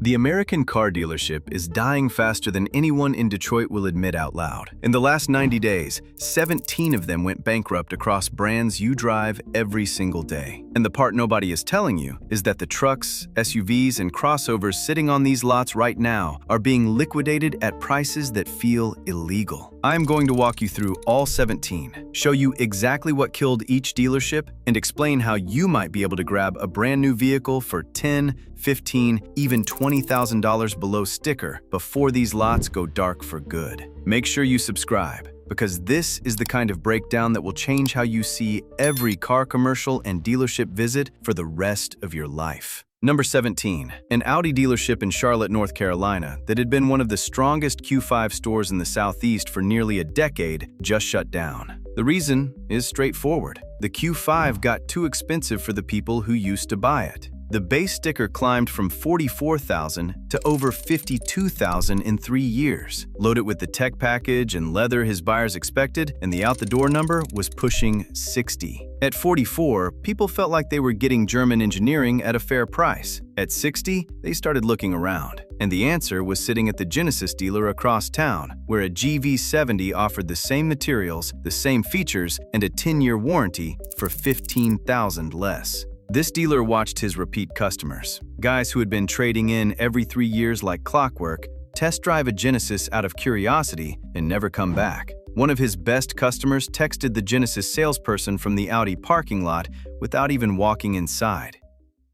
The American car dealership is dying faster than anyone in Detroit will admit out loud. In the last 90 days, 17 of them went bankrupt across brands you drive every single day. And the part nobody is telling you is that the trucks, SUVs, and crossovers sitting on these lots right now are being liquidated at prices that feel illegal. I'm going to walk you through all 17, show you exactly what killed each dealership, and explain how you might be able to grab a brand new vehicle for $10, $15, even $20,000 below sticker before these lots go dark for good. Make sure you subscribe, because this is the kind of breakdown that will change how you see every car commercial and dealership visit for the rest of your life. Number 17. An Audi dealership in Charlotte, North Carolina that had been one of the strongest Q5 stores in the Southeast for nearly a decade just shut down. The reason is straightforward. The Q5 got too expensive for the people who used to buy it. The base sticker climbed from $44,000 to over $52,000 in 3 years. Load it with the tech package and leather his buyers expected, and the out-the-door number was pushing 60. At 44, people felt like they were getting German engineering at a fair price. At 60, they started looking around. And the answer was sitting at the Genesis dealer across town, where a GV70 offered the same materials, the same features, and a 10-year warranty for $15,000 less. This dealer watched his repeat customers, guys who had been trading in every 3 years like clockwork, test drive a Genesis out of curiosity and never come back. One of his best customers texted the Genesis salesperson from the Audi parking lot without even walking inside.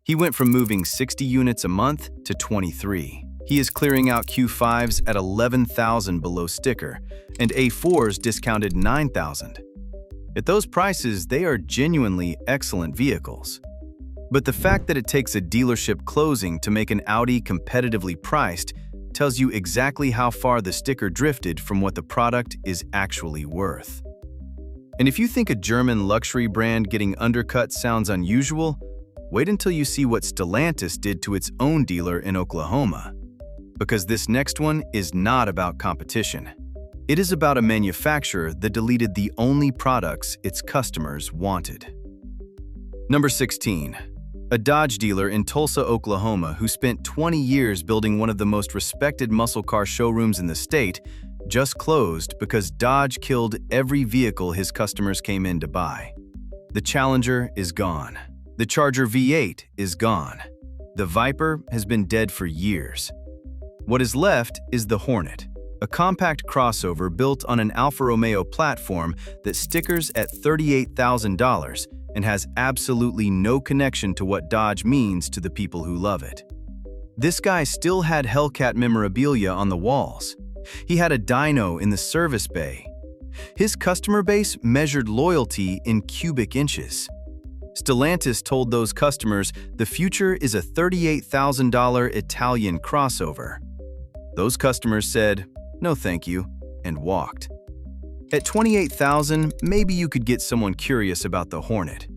He went from moving 60 units a month to 23. He is clearing out Q5s at $11,000 below sticker, and A4s discounted $9,000. At those prices, they are genuinely excellent vehicles. But the fact that it takes a dealership closing to make an Audi competitively priced tells you exactly how far the sticker drifted from what the product is actually worth. And if you think a German luxury brand getting undercut sounds unusual, wait until you see what Stellantis did to its own dealer in Oklahoma. Because this next one is not about competition. It is about a manufacturer that deleted the only products its customers wanted. Number 16. A Dodge dealer in Tulsa, Oklahoma, who spent 20 years building one of the most respected muscle car showrooms in the state, just closed because Dodge killed every vehicle his customers came in to buy. The Challenger is gone. The Charger V8 is gone. The Viper has been dead for years. What is left is the Hornet, a compact crossover built on an Alfa Romeo platform that stickers at $38,000 and has absolutely no connection to what Dodge means to the people who love it. This guy still had Hellcat memorabilia on the walls. He had a dyno in the service bay. His customer base measured loyalty in cubic inches. Stellantis told those customers the future is a $38,000 Italian crossover. Those customers said, "No thank you," and walked. At $28,000, maybe you could get someone curious about the Hornet.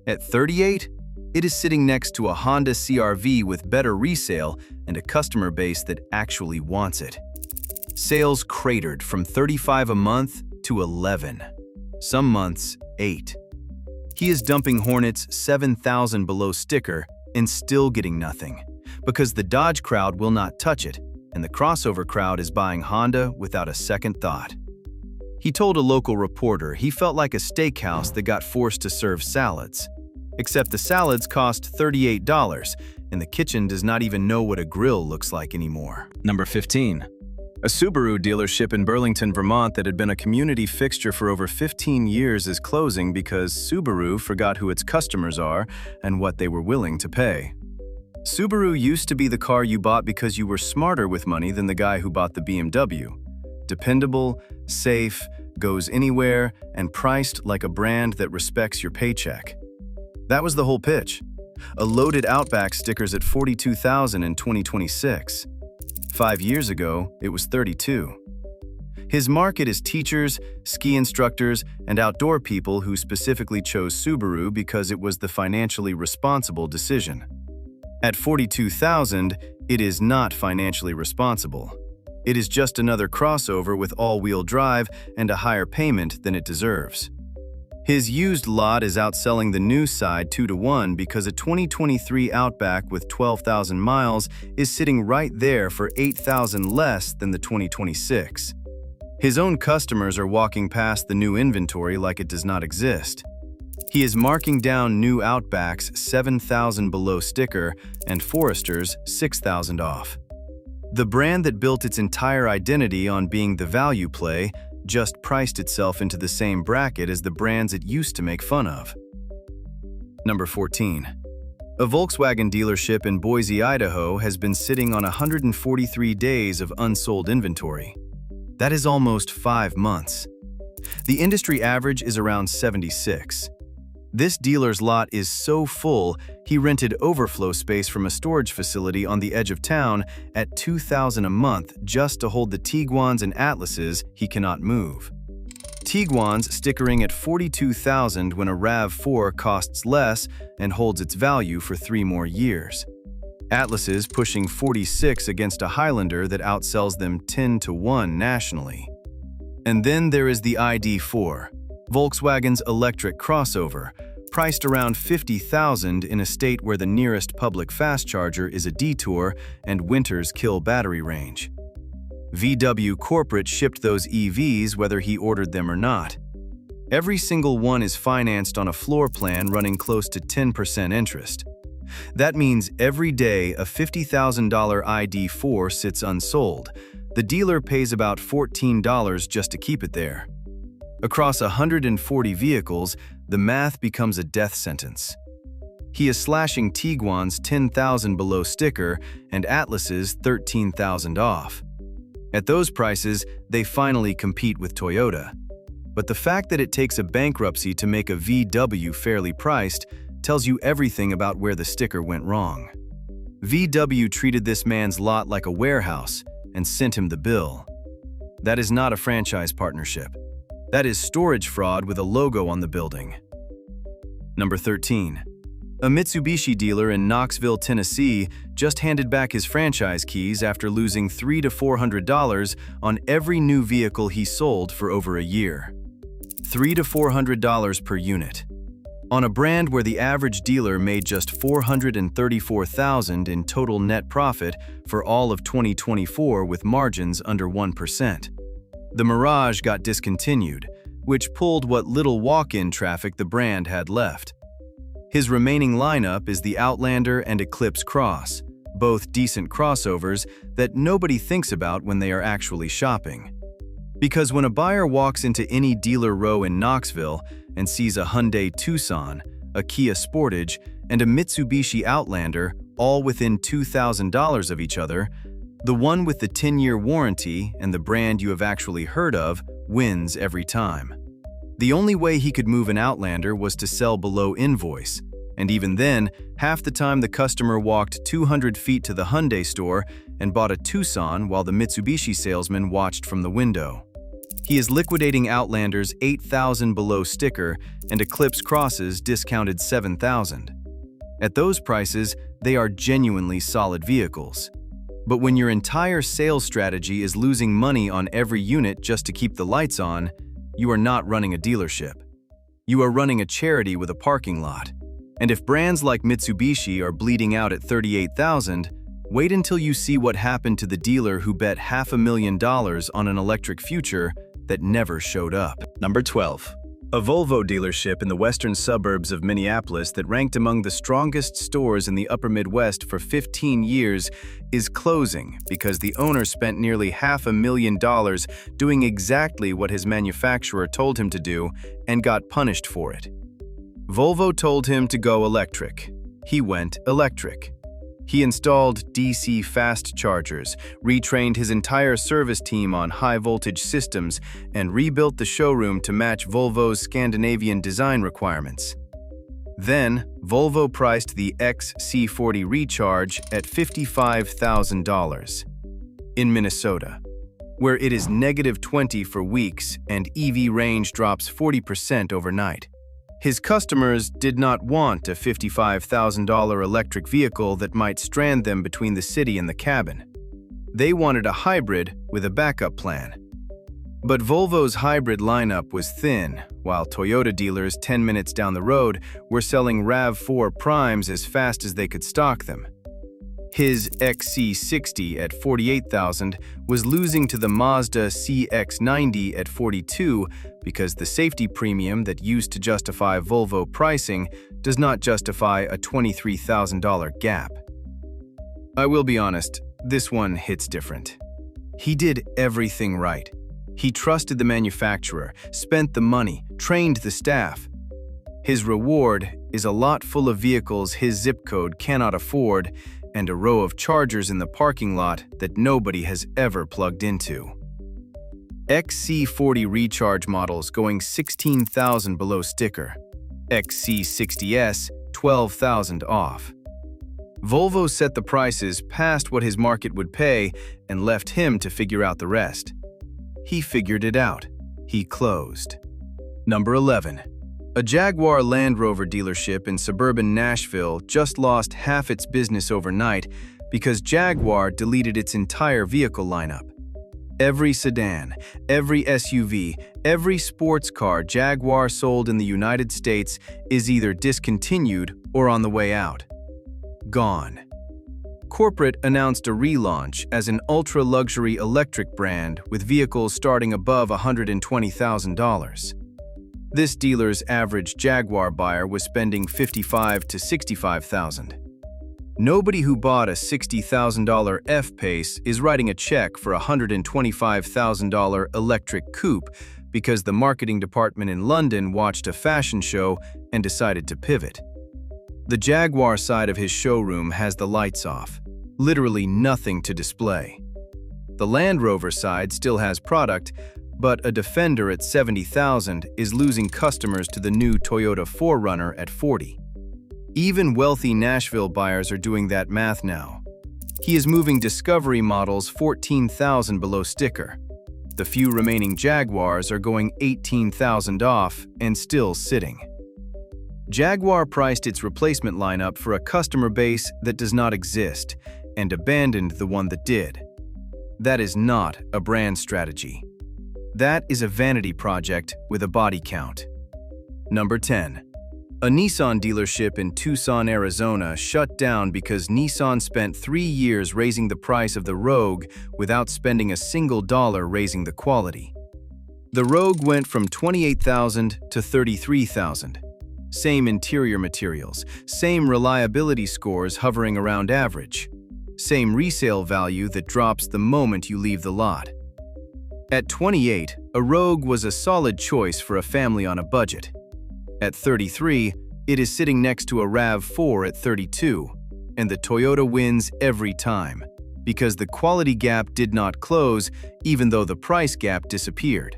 At $38,000, it is sitting next to a Honda CR-V with better resale and a customer base that actually wants it. Sales cratered from 35 a month to 11. Some months, 8. He is dumping Hornets $7,000 below sticker and still getting nothing, because the Dodge crowd will not touch it, and the crossover crowd is buying Honda without a second thought. He told a local reporter he felt like a steakhouse that got forced to serve salads. Except the salads cost $38, and the kitchen does not even know what a grill looks like anymore. Number 15. A Subaru dealership in Burlington, Vermont that had been a community fixture for over 15 years is closing because Subaru forgot who its customers are and what they were willing to pay. Subaru used to be the car you bought because you were smarter with money than the guy who bought the BMW. Dependable, safe, goes anywhere, and priced like a brand that respects your paycheck. That was the whole pitch. A loaded Outback stickers at $42,000 in 2026. 5 years ago, it was $32,000. His market is teachers, ski instructors, and outdoor people who specifically chose Subaru because it was the financially responsible decision. At $42,000, it is not financially responsible. It is just another crossover with all-wheel drive and a higher payment than it deserves. His used lot is outselling the new side 2-to-1 because a 2023 Outback with 12,000 miles is sitting right there for 8,000 less than the 2026. His own customers are walking past the new inventory like it does not exist. He is marking down new Outbacks 7,000 below sticker and Foresters 6,000 off. The brand that built its entire identity on being the value play just priced itself into the same bracket as the brands it used to make fun of. Number 14. A Volkswagen dealership in Boise, Idaho has been sitting on 143 days of unsold inventory. That is almost 5 months. The industry average is around 76. This dealer's lot is so full, he rented overflow space from a storage facility on the edge of town at $2,000 a month just to hold the Tiguans and Atlases he cannot move. Tiguans stickering at $42,000 when a RAV4 costs less and holds its value for 3 more years. Atlases pushing $46,000 against a Highlander that outsells them 10-to-1 nationally. And then there is the ID4. Volkswagen's electric crossover, priced around $50,000 in a state where the nearest public fast charger is a detour and winters kill battery range. VW Corporate shipped those EVs whether he ordered them or not. Every single one is financed on a floor plan running close to 10% interest. That means every day a $50,000 ID4 sits unsold. The dealer pays about $14 just to keep it there. Across 140 vehicles, the math becomes a death sentence. He is slashing Tiguan's 10,000 below sticker and Atlas's 13,000 off. At those prices, they finally compete with Toyota. But the fact that it takes a bankruptcy to make a VW fairly priced tells you everything about where the sticker went wrong. VW treated this man's lot like a warehouse and sent him the bill. That is not a franchise partnership. That is storage fraud with a logo on the building. Number 13. A Mitsubishi dealer in Knoxville, Tennessee just handed back his franchise keys after losing $300 to $400 on every new vehicle he sold for over a year. $300 to $400 per unit. On a brand where the average dealer made just $434,000 in total net profit for all of 2024 with margins under 1%. The Mirage got discontinued, which pulled what little walk-in traffic the brand had left. His remaining lineup is the Outlander and Eclipse Cross, both decent crossovers that nobody thinks about when they are actually shopping. Because when a buyer walks into any dealer row in Knoxville and sees a Hyundai Tucson, a Kia Sportage, and a Mitsubishi Outlander all within $2,000 of each other, the one with the 10-year warranty and the brand you have actually heard of wins every time. The only way he could move an Outlander was to sell below invoice, and even then, half the time the customer walked 200 feet to the Hyundai store and bought a Tucson while the Mitsubishi salesman watched from the window. He is liquidating Outlanders 8,000 below sticker and Eclipse Crosses discounted 7,000. At those prices, they are genuinely solid vehicles. But when your entire sales strategy is losing money on every unit just to keep the lights on, you are not running a dealership. You are running a charity with a parking lot. And if brands like Mitsubishi are bleeding out at $38,000, wait until you see what happened to the dealer who bet $500,000 on an electric future that never showed up. Number 12. A Volvo dealership in the western suburbs of Minneapolis that ranked among the strongest stores in the upper Midwest for 15 years is closing because the owner spent nearly $500,000 doing exactly what his manufacturer told him to do and got punished for it. Volvo told him to go electric. He went electric. He installed DC fast chargers, retrained his entire service team on high-voltage systems, and rebuilt the showroom to match Volvo's Scandinavian design requirements. Then, Volvo priced the XC40 Recharge at $55,000. In Minnesota, where it is -20 for weeks and EV range drops 40% overnight. His customers did not want a $55,000 electric vehicle that might strand them between the city and the cabin. They wanted a hybrid with a backup plan. But Volvo's hybrid lineup was thin, while Toyota dealers 10 minutes down the road were selling RAV4 Primes as fast as they could stock them. His XC60 at $48,000 was losing to the Mazda CX-90 at $42,000 because the safety premium that used to justify Volvo pricing does not justify a $23,000 gap. I will be honest, this one hits different. He did everything right. He trusted the manufacturer, spent the money, trained the staff. His reward is a lot full of vehicles his zip code cannot afford and a row of chargers in the parking lot that nobody has ever plugged into. XC40 recharge models going $16,000 below sticker. XC60S, $12,000 off. Volvo set the prices past what his market would pay and left him to figure out the rest. He figured it out. He closed. Number 11. A Jaguar Land Rover dealership in suburban Nashville just lost half its business overnight because Jaguar deleted its entire vehicle lineup. Every sedan, every SUV, every sports car Jaguar sold in the United States is either discontinued or on the way out. Gone. Corporate announced a relaunch as an ultra-luxury electric brand with vehicles starting above $120,000. This dealer's average Jaguar buyer was spending $55,000 to $65,000. Nobody who bought a $60,000 F-Pace is writing a check for a $125,000 electric coupe because the marketing department in London watched a fashion show and decided to pivot. The Jaguar side of his showroom has the lights off. Literally nothing to display. The Land Rover side still has product, but a Defender at $70,000 is losing customers to the new Toyota 4Runner at $40,000. Even wealthy Nashville buyers are doing that math now. He is moving Discovery models $14,000 below sticker. The few remaining Jaguars are going $18,000 off and still sitting. Jaguar priced its replacement lineup for a customer base that does not exist and abandoned the one that did. That is not a brand strategy. That is a vanity project with a body count. Number 10. A Nissan dealership in Tucson, Arizona shut down because Nissan spent 3 years raising the price of the Rogue without spending a single dollar raising the quality. The Rogue went from $28,000 to $33,000. Same interior materials, same reliability scores hovering around average. Same resale value that drops the moment you leave the lot. At $28,000, a Rogue was a solid choice for a family on a budget. At $33,000, it is sitting next to a RAV4 at $32,000, and the Toyota wins every time, because the quality gap did not close even though the price gap disappeared.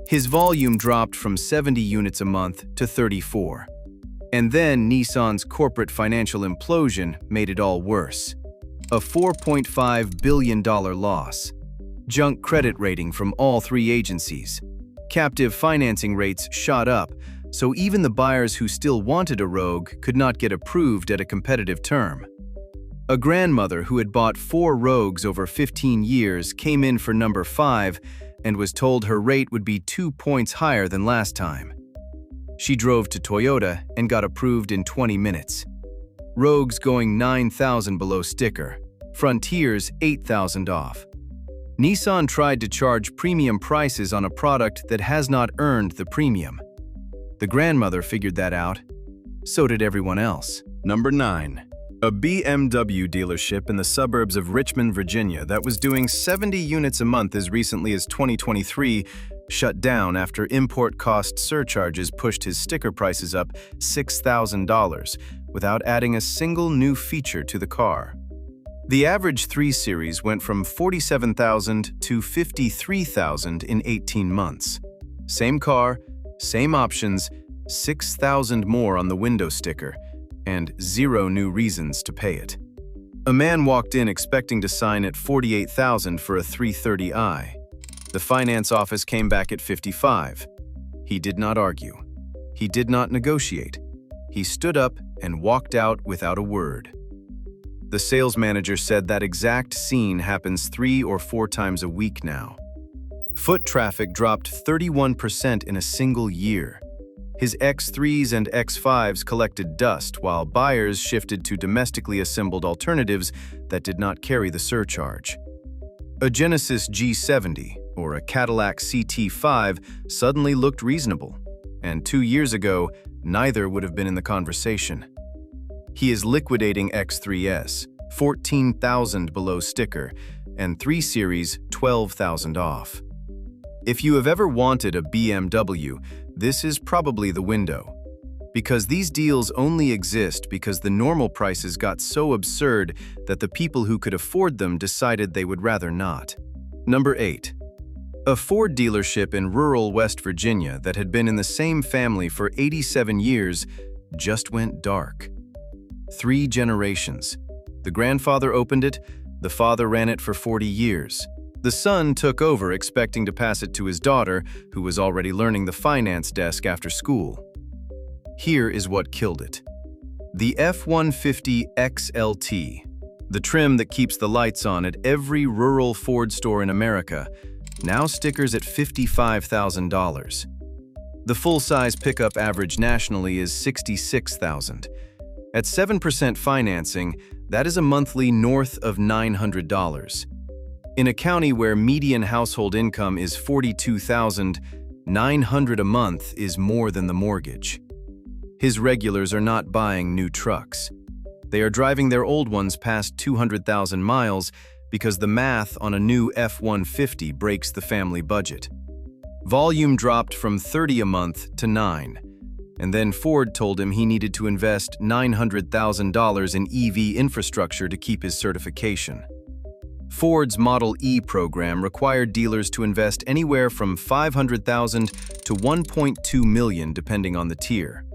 His volume dropped from 70 units a month to 34. And then Nissan's corporate financial implosion made it all worse. A $4.5 billion loss. Junk credit rating from all 3 agencies. Captive financing rates shot up, so even the buyers who still wanted a Rogue could not get approved at a competitive term. A grandmother who had bought 4 Rogues over 15 years came in for number 5 and was told her rate would be 2 points higher than last time. She drove to Toyota and got approved in 20 minutes. Rogues going $9,000 below sticker, Frontiers $8,000 off. Nissan tried to charge premium prices on a product that has not earned the premium. The grandmother figured that out. So did everyone else. Number 9. A BMW dealership in the suburbs of Richmond, Virginia that was doing 70 units a month as recently as 2023 shut down after import cost surcharges pushed his sticker prices up $6,000 without adding a single new feature to the car. The average 3 Series went from $47,000 to $53,000 in 18 months. Same car, same options, $6,000 more on the window sticker, and 0 new reasons to pay it. A man walked in expecting to sign at $48,000 for a 330i. The finance office came back at $55,000. He did not argue. He did not negotiate. He stood up and walked out without a word. The sales manager said that exact scene happens 3 or 4 times a week now. Foot traffic dropped 31% in a single year. His X3s and X5s collected dust while buyers shifted to domestically assembled alternatives that did not carry the surcharge. A Genesis G70 or a Cadillac CT5 suddenly looked reasonable, and 2 years ago, neither would have been in the conversation. He is liquidating X3s, $14,000 below sticker, and 3 Series, $12,000 off. If you have ever wanted a BMW, this is probably the window. Because these deals only exist because the normal prices got so absurd that the people who could afford them decided they would rather not. Number 8. A Ford dealership in rural West Virginia that had been in the same family for 87 years just went dark. 3 generations. The grandfather opened it, the father ran it for 40 years. The son took over expecting to pass it to his daughter, who was already learning the finance desk after school. Here is what killed it. The F-150 XLT, the trim that keeps the lights on at every rural Ford store in America, now stickers at $55,000. The full-size pickup average nationally is $66,000. At 7% financing, that is a monthly north of $900. In a county where median household income is $42,900 a month is more than the mortgage. His regulars are not buying new trucks. They are driving their old ones past 200,000 miles because the math on a new F-150 breaks the family budget. Volume dropped from 30 a month to 9, and then Ford told him he needed to invest $900,000 in EV infrastructure to keep his certification. Ford's Model E program required dealers to invest anywhere from $500,000 to $1.2 million depending on the tier.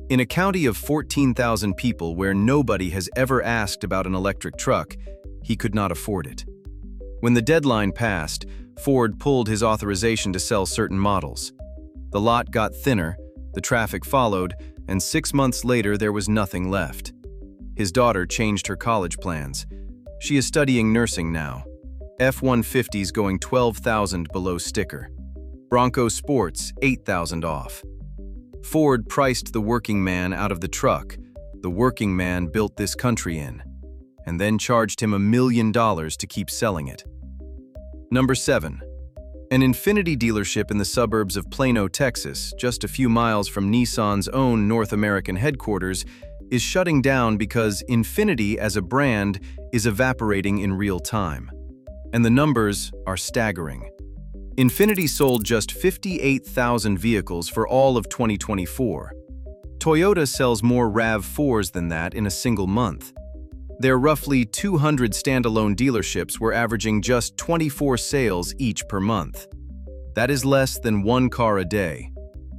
In a county of 14,000 people where nobody has ever asked about an electric truck, he could not afford it. When the deadline passed, Ford pulled his authorization to sell certain models. The lot got thinner, the traffic followed, and 6 months later there was nothing left. His daughter changed her college plans. She is studying nursing now. F-150s going $12,000 below sticker. Bronco Sports, $8,000 off. Ford priced the working man out of the truck the working man built this country in, and then charged him $1 million to keep selling it. Number 7. An Infiniti dealership in the suburbs of Plano, Texas, just a few miles from Nissan's own North American headquarters, is shutting down because Infiniti as a brand is evaporating in real time. And the numbers are staggering. Infiniti sold just 58,000 vehicles for all of 2024. Toyota sells more RAV4s than that in a single month. Their roughly 200 standalone dealerships were averaging just 24 sales each per month. That is less than 1 car a day.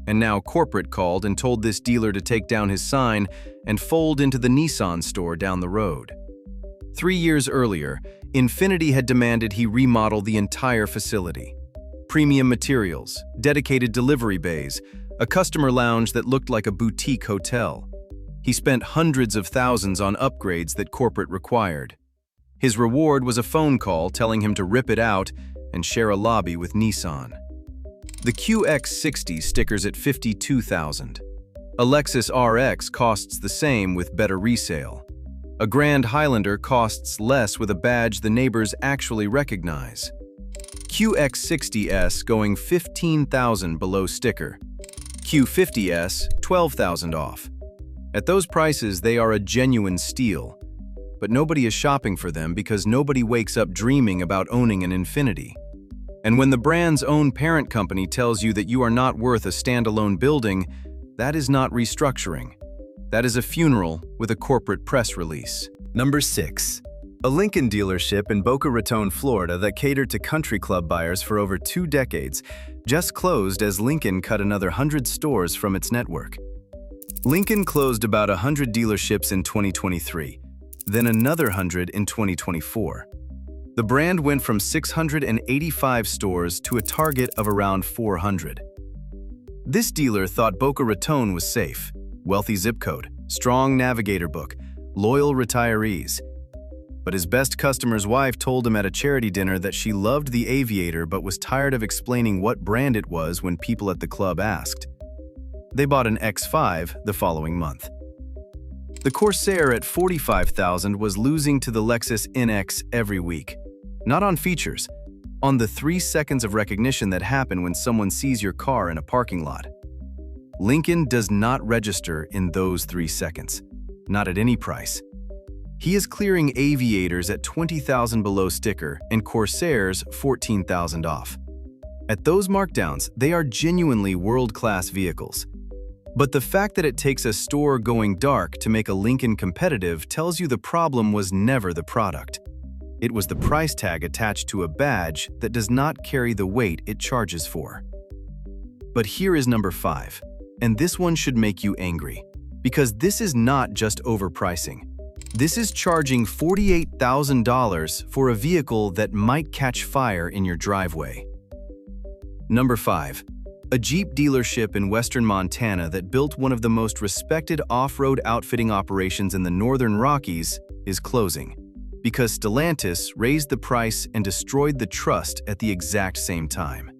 And now corporate called and told this dealer to take down his sign and fold into the Nissan store down the road. 3 years earlier, Infiniti had demanded he remodel the entire facility. Premium materials, dedicated delivery bays, a customer lounge that looked like a boutique hotel. He spent hundreds of thousands on upgrades that corporate required. His reward was a phone call telling him to rip it out and share a lobby with Nissan. The QX60 stickers at $52,000. A Lexus RX costs the same with better resale. A Grand Highlander costs less with a badge the neighbors actually recognize. QX60S going $15,000 below sticker. Q50S, $12,000 off. At those prices, they are a genuine steal. But nobody is shopping for them because nobody wakes up dreaming about owning an Infiniti. And when the brand's own parent company tells you that you are not worth a standalone building, that is not restructuring. That is a funeral with a corporate press release. Number 6. A Lincoln dealership in Boca Raton, Florida that catered to country club buyers for over 2 decades just closed as Lincoln cut another 100 stores from its network. Lincoln closed about 100 dealerships in 2023, then another 100 in 2024. The brand went from 685 stores to a target of around 400. This dealer thought Boca Raton was safe, wealthy zip code, strong navigator book, loyal retirees. But his best customer's wife told him at a charity dinner that she loved the Aviator but was tired of explaining what brand it was when people at the club asked. They bought an X5 the following month. The Corsair at $45,000 was losing to the Lexus NX every week. Not on features, on the 3 seconds of recognition that happen when someone sees your car in a parking lot. Lincoln does not register in those 3 seconds, not at any price. He is clearing Aviators at $20,000 below sticker and Corsairs $14,000 off. At those markdowns, they are genuinely world-class vehicles. But the fact that it takes a store going dark to make a Lincoln competitive tells you the problem was never the product. It was the price tag attached to a badge that does not carry the weight it charges for. But here is number 5, and this one should make you angry, because this is not just overpricing. This is charging $48,000 for a vehicle that might catch fire in your driveway. Number 5. A Jeep dealership in western Montana that built one of the most respected off-road outfitting operations in the northern Rockies is closing, because Stellantis raised the price and destroyed the trust at the exact same time.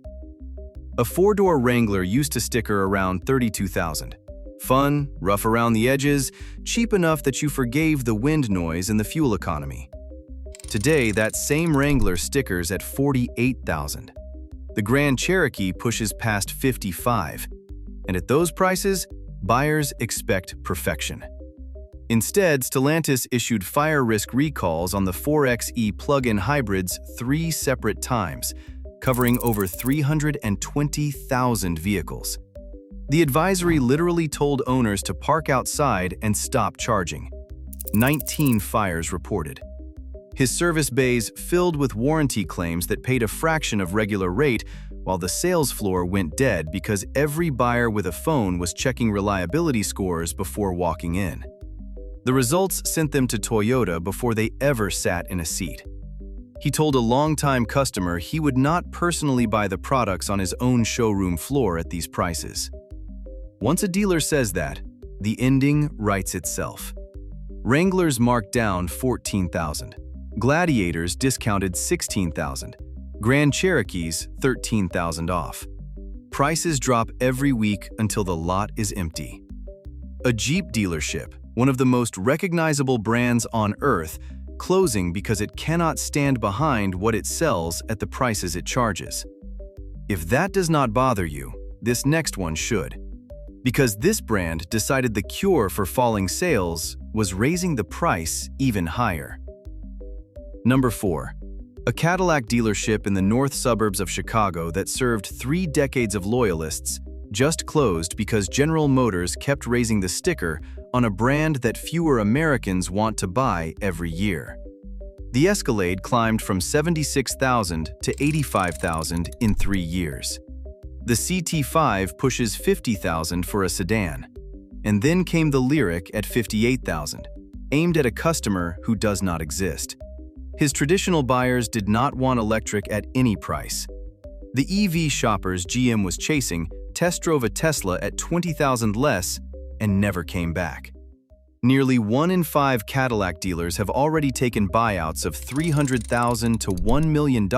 A 4-door Wrangler used to sticker around $32,000. Fun, rough around the edges, cheap enough that you forgave the wind noise and the fuel economy. Today, that same Wrangler stickers at $48,000. The Grand Cherokee pushes past $55,000, and at those prices, buyers expect perfection. Instead, Stellantis issued fire risk recalls on the 4xe plug-in hybrids 3 separate times, covering over 320,000 vehicles. The advisory literally told owners to park outside and stop charging. 19 fires reported. His service bays filled with warranty claims that paid a fraction of regular rate, while the sales floor went dead because every buyer with a phone was checking reliability scores before walking in. The results sent them to Toyota before they ever sat in a seat. He told a longtime customer he would not personally buy the products on his own showroom floor at these prices. Once a dealer says that, the ending writes itself. Wranglers marked down $14,000. Gladiators discounted $16,000. Grand Cherokees $13,000 off. Prices drop every week until the lot is empty. A Jeep dealership, one of the most recognizable brands on earth, closing because it cannot stand behind what it sells at the prices it charges. If that does not bother you, this next one should. Because this brand decided the cure for falling sales was raising the price even higher. Number 4. A Cadillac dealership in the north suburbs of Chicago that served 3 decades of loyalists just closed because General Motors kept raising the sticker on a brand that fewer Americans want to buy every year. The Escalade climbed from $76,000 to $85,000 in 3 years. The CT5 pushes $50,000 for a sedan. And then came the Lyriq at $58,000, aimed at a customer who does not exist. His traditional buyers did not want electric at any price. The EV shoppers GM was chasing test drove a Tesla at $20,000 less and never came back. Nearly 1 in 5 Cadillac dealers have already taken buyouts of $300,000 to $1 million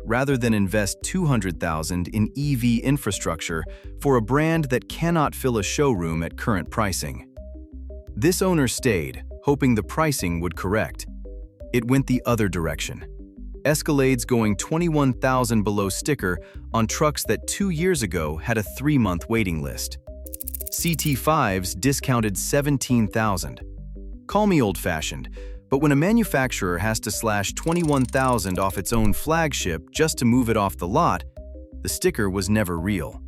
rather than invest $200,000 in EV infrastructure for a brand that cannot fill a showroom at current pricing. This owner stayed, hoping the pricing would correct. It went the other direction. Escalades going $21,000 below sticker on trucks that 2 years ago had a 3-month waiting list. CT5s discounted $17,000. Call me old-fashioned, but when a manufacturer has to slash $21,000 off its own flagship just to move it off the lot, the sticker was never real.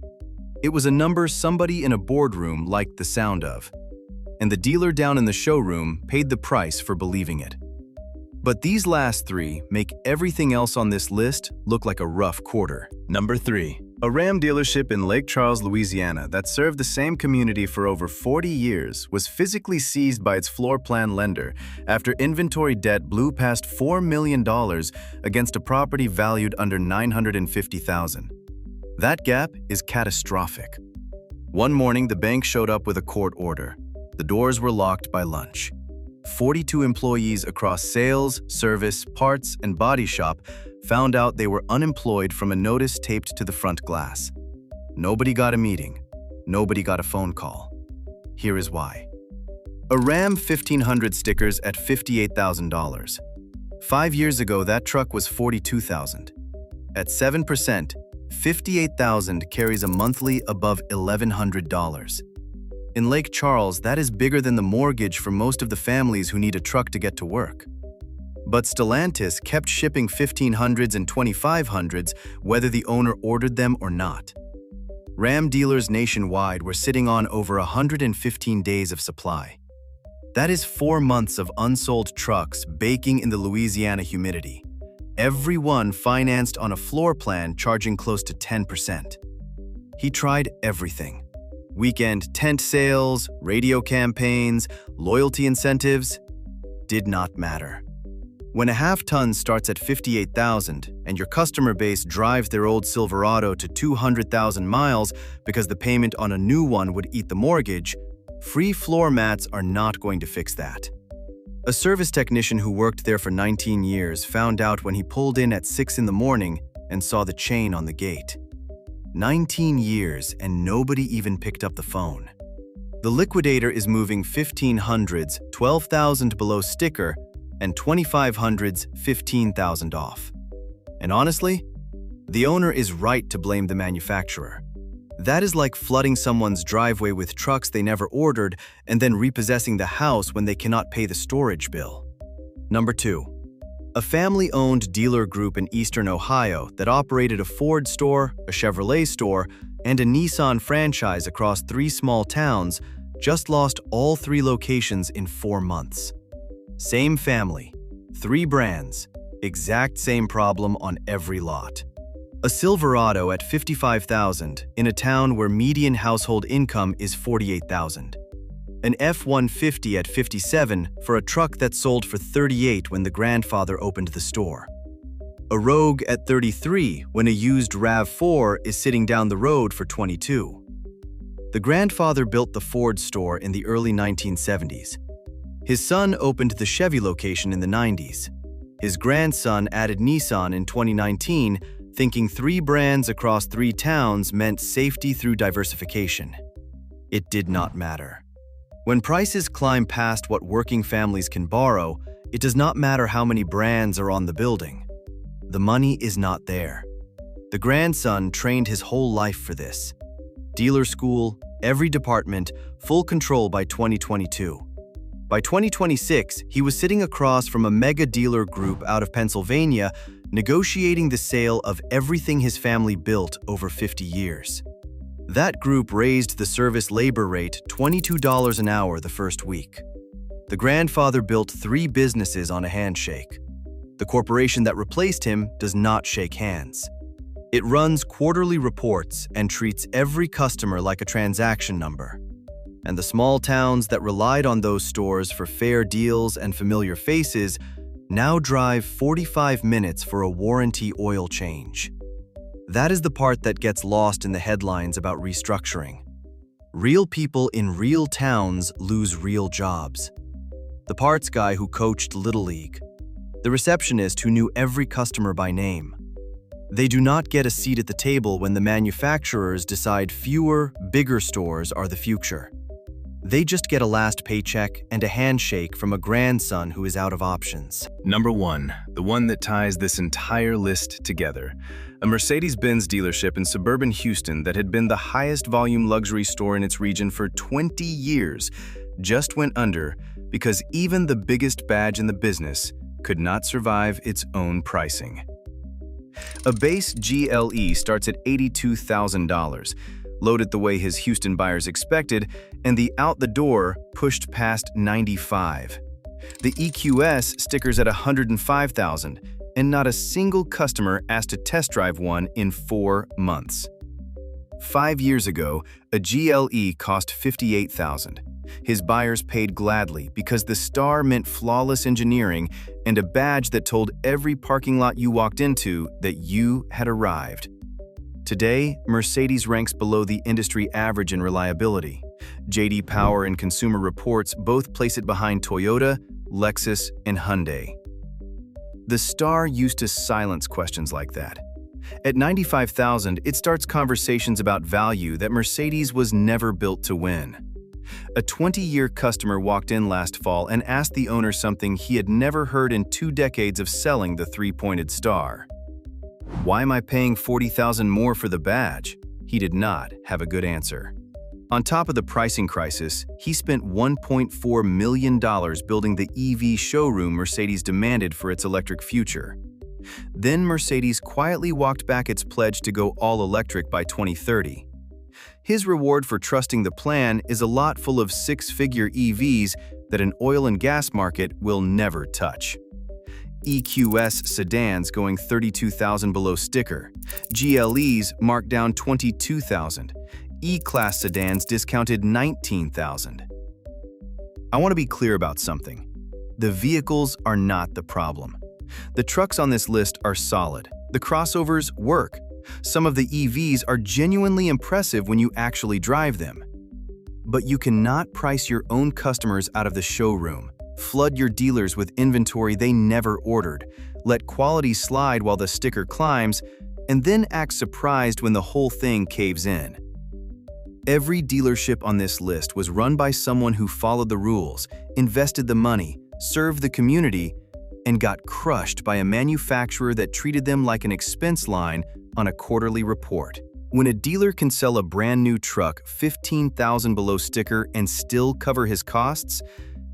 It was a number somebody in a boardroom liked the sound of, and the dealer down in the showroom paid the price for believing it. But these last 3 make everything else on this list look like a rough quarter. Number 3. A Ram dealership in Lake Charles, Louisiana that served the same community for over 40 years was physically seized by its floor plan lender after inventory debt blew past $4 million against a property valued under $950,000. That gap is catastrophic. One morning, the bank showed up with a court order. The doors were locked by lunch. 42 employees across sales, service, parts, and body shop found out they were unemployed from a notice taped to the front glass. Nobody got a meeting. Nobody got a phone call. Here is why. A Ram 1500 stickers at $58,000. 5 years ago, that truck was $42,000. At 7%, $58,000 carries a monthly above $1,100. In Lake Charles, that is bigger than the mortgage for most of the families who need a truck to get to work. But Stellantis kept shipping 1500s and 2500s whether the owner ordered them or not. Ram dealers nationwide were sitting on over 115 days of supply. That is 4 months of unsold trucks baking in the Louisiana humidity. Every one financed on a floor plan charging close to 10%. He tried everything. Weekend tent sales, radio campaigns, loyalty incentives, did not matter. When a half-ton starts at $58,000 and your customer base drives their old Silverado to 200,000 miles because the payment on a new one would eat the mortgage, free floor mats are not going to fix that. A service technician who worked there for 19 years found out when he pulled in at 6 in the morning and saw the chain on the gate. 19 years and nobody even picked up the phone. The liquidator is moving 1500s, 12,000 below sticker, and 2500s, 15,000 off. And honestly, the owner is right to blame the manufacturer. That is like flooding someone's driveway with trucks they never ordered and then repossessing the house when they cannot pay the storage bill. Number 2. A family-owned dealer group in eastern Ohio that operated a Ford store, a Chevrolet store, and a Nissan franchise across 3 small towns just lost all 3 locations in 4 months. Same family, 3 brands, exact same problem on every lot. A Silverado at $55,000 in a town where median household income is $48,000. An F-150 at $57,000 for a truck that sold for $38,000 when the grandfather opened the store. A Rogue at $33,000 when a used RAV4 is sitting down the road for $22,000. The grandfather built the Ford store in the early 1970s. His son opened the Chevy location in the 90s. His grandson added Nissan in 2019, thinking 3 brands across 3 towns meant safety through diversification. It did not matter. When prices climb past what working families can borrow, it does not matter how many brands are on the building. The money is not there. The grandson trained his whole life for this. Dealer school, every department, full control by 2022. By 2026, he was sitting across from a mega dealer group out of Pennsylvania, negotiating the sale of everything his family built over 50 years. That group raised the service labor rate $22 an hour the first week. The grandfather built 3 businesses on a handshake. The corporation that replaced him does not shake hands. It runs quarterly reports and treats every customer like a transaction number. And the small towns that relied on those stores for fair deals and familiar faces now drive 45 minutes for a warranty oil change. That is the part that gets lost in the headlines about restructuring. Real people in real towns lose real jobs. The parts guy who coached Little League. The receptionist who knew every customer by name. They do not get a seat at the table when the manufacturers decide fewer, bigger stores are the future. They just get a last paycheck and a handshake from a grandson who is out of options. Number 1, the one that ties this entire list together. A Mercedes-Benz dealership in suburban Houston that had been the highest volume luxury store in its region for 20 years just went under because even the biggest badge in the business could not survive its own pricing. A base GLE starts at $82,000, loaded the way his Houston buyers expected, and the out the door pushed past $95,000. The EQS stickers at $105,000, and not a single customer asked to test drive one in 4 months. 5 years ago, a GLE cost $58,000. His buyers paid gladly because the star meant flawless engineering and a badge that told every parking lot you walked into that you had arrived. Today, Mercedes ranks below the industry average in reliability. J.D. Power and Consumer Reports both place it behind Toyota, Lexus, and Hyundai. The star used to silence questions like that. At $95,000, it starts conversations about value that Mercedes was never built to win. A 20-year customer walked in last fall and asked the owner something he had never heard in 2 decades of selling the three-pointed star. "Why am I paying $40,000 more for the badge?" He did not have a good answer. On top of the pricing crisis, he spent $1.4 million building the EV showroom Mercedes demanded for its electric future. Then Mercedes quietly walked back its pledge to go all-electric by 2030. His reward for trusting the plan is a lot full of 6-figure EVs that an oil and gas market will never touch. EQS sedans going $32,000 below sticker, GLEs marked down $22,000, E-Class sedans discounted $19,000. I want to be clear about something. The vehicles are not the problem. The trucks on this list are solid. The crossovers work. Some of the EVs are genuinely impressive when you actually drive them. But you cannot price your own customers out of the showroom, flood your dealers with inventory they never ordered, let quality slide while the sticker climbs, and then act surprised when the whole thing caves in. Every dealership on this list was run by someone who followed the rules, invested the money, served the community, and got crushed by a manufacturer that treated them like an expense line on a quarterly report. When a dealer can sell a brand new truck $15,000 below sticker and still cover his costs,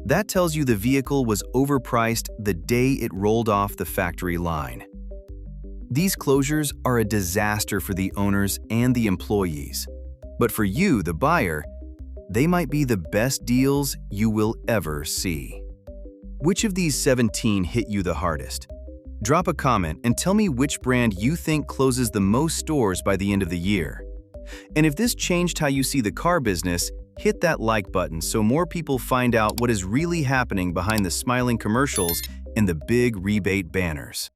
that tells you the vehicle was overpriced the day it rolled off the factory line. These closures are a disaster for the owners and the employees. But for you, the buyer, they might be the best deals you will ever see. Which of these 17 hit you the hardest? Drop a comment and tell me which brand you think closes the most stores by the end of the year. And if this changed how you see the car business, hit that like button so more people find out what is really happening behind the smiling commercials and the big rebate banners.